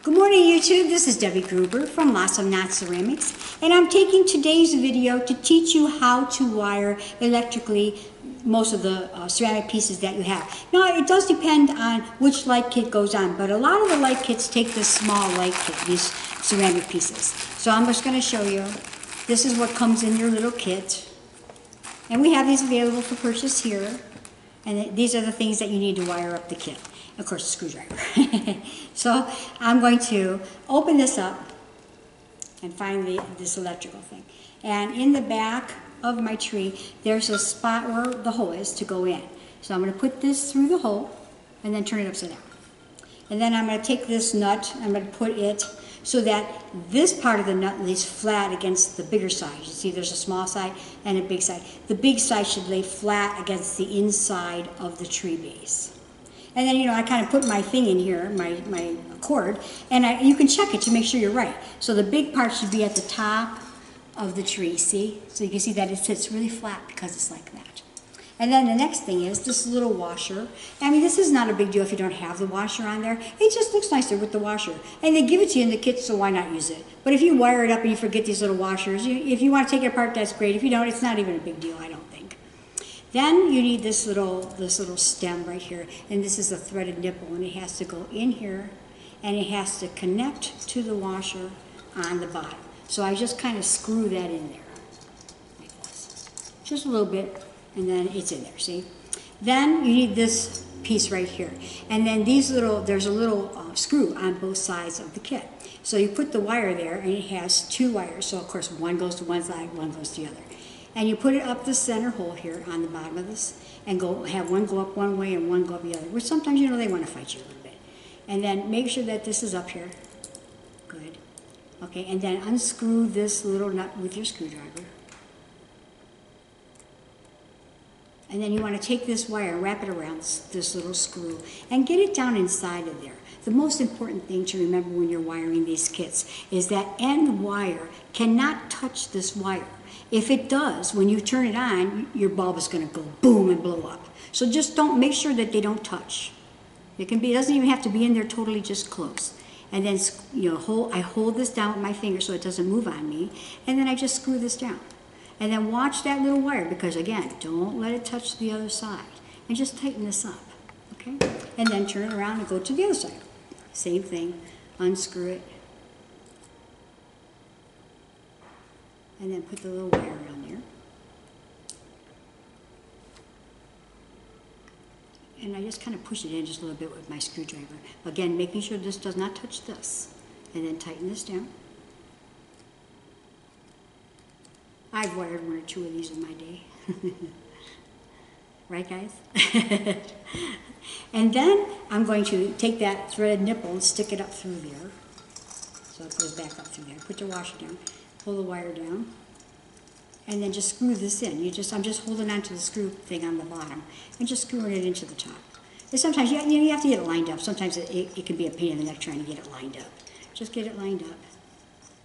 Good morning, YouTube. This is Debbie Gruber from Lots of Knot Ceramics, and I'm taking today's video to teach you how to wire electrically most of the ceramic pieces that you have. Now, it does depend on which light kit goes on, but a lot of the light kits take this small light kit, these ceramic pieces. So I'm just going to show you. This is what comes in your little kit, and we have these available for purchase here, and these are the things that you need to wire up the kit. Of course, a screwdriver. So I'm going to open this up and find this electrical thing. And in the back of my tree, there's a spot where the hole is to go in. So I'm going to put this through the hole and then turn it upside down. And then I'm going to take this nut, I'm going to put it so that this part of the nut lays flat against the bigger side. You see there's a small side and a big side. The big side should lay flat against the inside of the tree base. And then, I kind of put my thing in here, my cord, and you can check it to make sure you're right. So the big part should be at the top of the tree, see? So you can see that it sits really flat because it's like that. And then the next thing is this little washer. I mean, this is not a big deal if you don't have the washer on there. It just looks nicer with the washer. And they give it to you in the kit, so why not use it? But if you wire it up and you forget these little washers, if you want to take it apart, that's great. If you don't, it's not even a big deal, I don't think. Then you need this little stem right here, and this is a threaded nipple, and it has to go in here, and it has to connect to the washer on the bottom. So I just kind of screw that in there, like this. Just a little bit, and then it's in there, see? Then you need this piece right here, and then there's a little screw on both sides of the kit. So you put the wire there, and it has two wires, so of course one goes to one side, one goes to the other. And you put it up the center hole here on the bottom of this, and have one go up one way and one go up the other, which sometimes, they want to fight you a little bit. And then make sure that this is up here. Good. Okay, and then unscrew this little nut with your screwdriver. And then you want to take this wire and wrap it around this little screw and get it down inside of there. The most important thing to remember when you're wiring these kits is that end wire cannot touch this wire. If it does, when you turn it on, your bulb is going to go boom and blow up. So just make sure that they don't touch. It doesn't even have to be in there totally, just close. And then, I hold this down with my finger so it doesn't move on me, and then I just screw this down. And then watch that little wire, because again, don't let it touch the other side. And just tighten this up, okay? And then turn it around and go to the other side. Same thing, unscrew it. And then put the little wire on there. And I just kind of push it in just a little bit with my screwdriver. Again, making sure this does not touch this. And then tighten this down. I've wired one or two of these in my day. Right, guys? And then I'm going to take that threaded nipple and stick it up through there. So it goes back up through there. Put your washer down. Pull the wire down, and then just screw this in. I'm just holding onto the screw thing on the bottom and just screwing it into the top. And sometimes you have to get it lined up. Sometimes it can be a pain in the neck trying to get it lined up. Just get it lined up.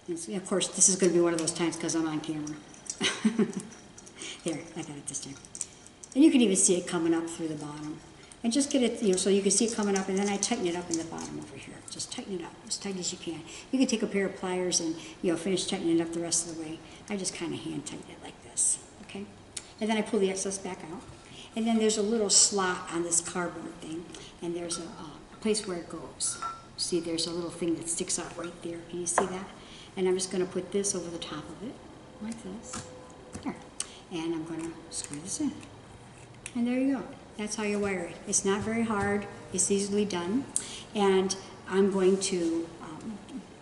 And so, of course, this is going to be one of those times because I'm on camera. There, I got it this time. And you can even see it coming up through the bottom. And just get it, so you can see it coming up, and then I tighten it up in the bottom over here. Just tighten it up as tight as you can. You can take a pair of pliers and, finish tightening it up the rest of the way. I just kind of hand tighten it like this, okay? And then I pull the excess back out. And then there's a little slot on this cardboard thing, and there's a place where it goes. See, there's a little thing that sticks out right there. Can you see that? And I'm just going to put this over the top of it, like this. There. And I'm going to screw this in. And there you go. That's how you wire it. It's not very hard. It's easily done. And I'm going to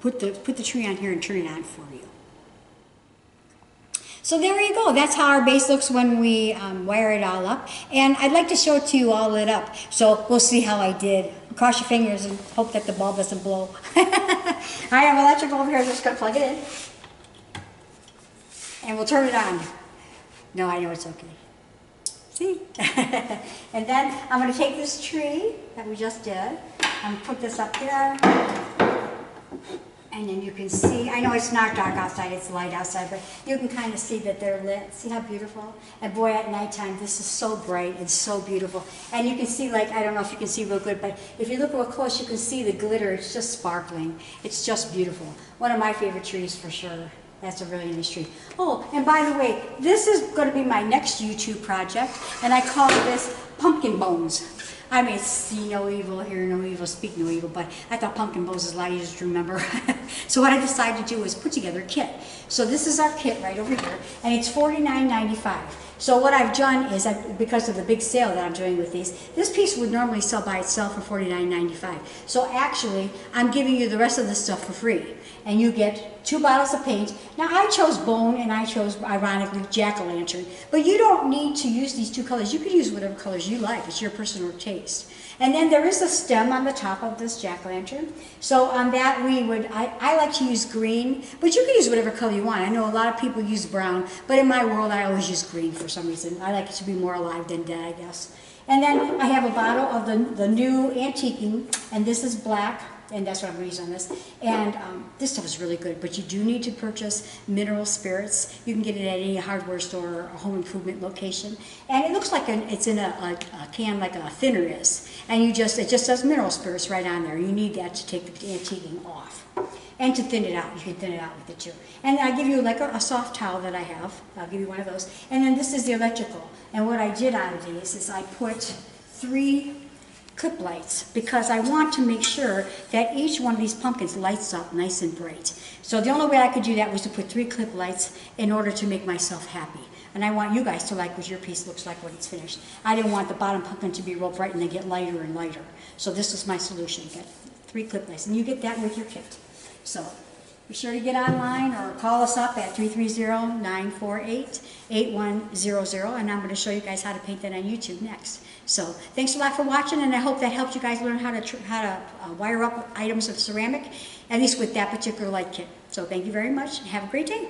put the tree on here and turn it on for you. So there you go. That's how our base looks when we wire it all up. And I'd like to show it to you all lit up. So we'll see how I did. Cross your fingers and hope that the bulb doesn't blow. I have electrical over here. I'm just going to plug it in. And we'll turn it on. No, I know it's okay. See? And then I'm going to take this tree that we just did and put this up here. And then you can see, I know it's not dark outside, it's light outside, but you can kind of see that they're lit. See how beautiful? And boy, at nighttime, this is so bright and so beautiful. And you can see, like, I don't know if you can see real good, but if you look real close, you can see the glitter. It's just sparkling. It's just beautiful. One of my favorite trees for sure. That's a really nice tree. Oh, and by the way, this is going to be my next YouTube project, and I call this Pumpkin Bones. I mean, see no evil, hear no evil, speak no evil, but I thought pumpkin bones is a lot easier to remember. So what I decided to do was put together a kit. So this is our kit right over here, and it's $49.95. So what I've done is, because of the big sale that I'm doing with these, this piece would normally sell by itself for $49.95. So actually, I'm giving you the rest of this stuff for free. And you get 2 bottles of paint. Now I chose bone and I chose, ironically, jack-o'-lantern. But you don't need to use these 2 colors. You can use whatever colors you like. It's your personal taste. And then there is a stem on the top of this jack-o'-lantern. So on that I like to use green, but you can use whatever color you want. I know a lot of people use brown, but in my world I always use green for some reason. I like it to be more alive than dead, I guess. And then I have a bottle of the new antiquing, and this is black. And that's what I'm going to use on this. And this stuff is really good, but you do need to purchase mineral spirits. You can get it at any hardware store or home improvement location. And it looks like it's in a can like a thinner is. And it just says mineral spirits right on there. You need that to take the antiquing off. And to thin it out. You can thin it out with it too. And I give you like a soft towel that I have. I'll give you one of those. And then this is the electrical. And what I did out of these is I put 3 clip lights, because I want to make sure that each one of these pumpkins lights up nice and bright. So the only way I could do that was to put 3 clip lights in order to make myself happy. And I want you guys to like what your piece looks like when it's finished. I didn't want the bottom pumpkin to be real bright and they get lighter and lighter. So this was my solution. Get 3 clip lights, and you get that with your kit. So be sure to get online or call us up at 330-948-8100, and I'm going to show you guys how to paint that on YouTube next. So thanks a lot for watching, and I hope that helped you guys learn how to wire up items of ceramic, at least with that particular light kit. So thank you very much, and have a great day.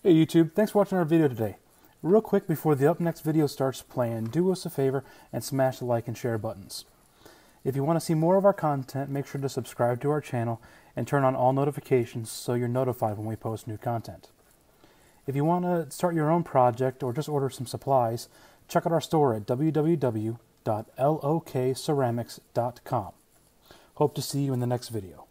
Hey YouTube, thanks for watching our video today. Real quick before the up next video starts playing, do us a favor and smash the like and share buttons. If you want to see more of our content, make sure to subscribe to our channel and turn on all notifications so you're notified when we post new content. If you want to start your own project or just order some supplies, check out our store at www.lokceramics.com. Hope to see you in the next video.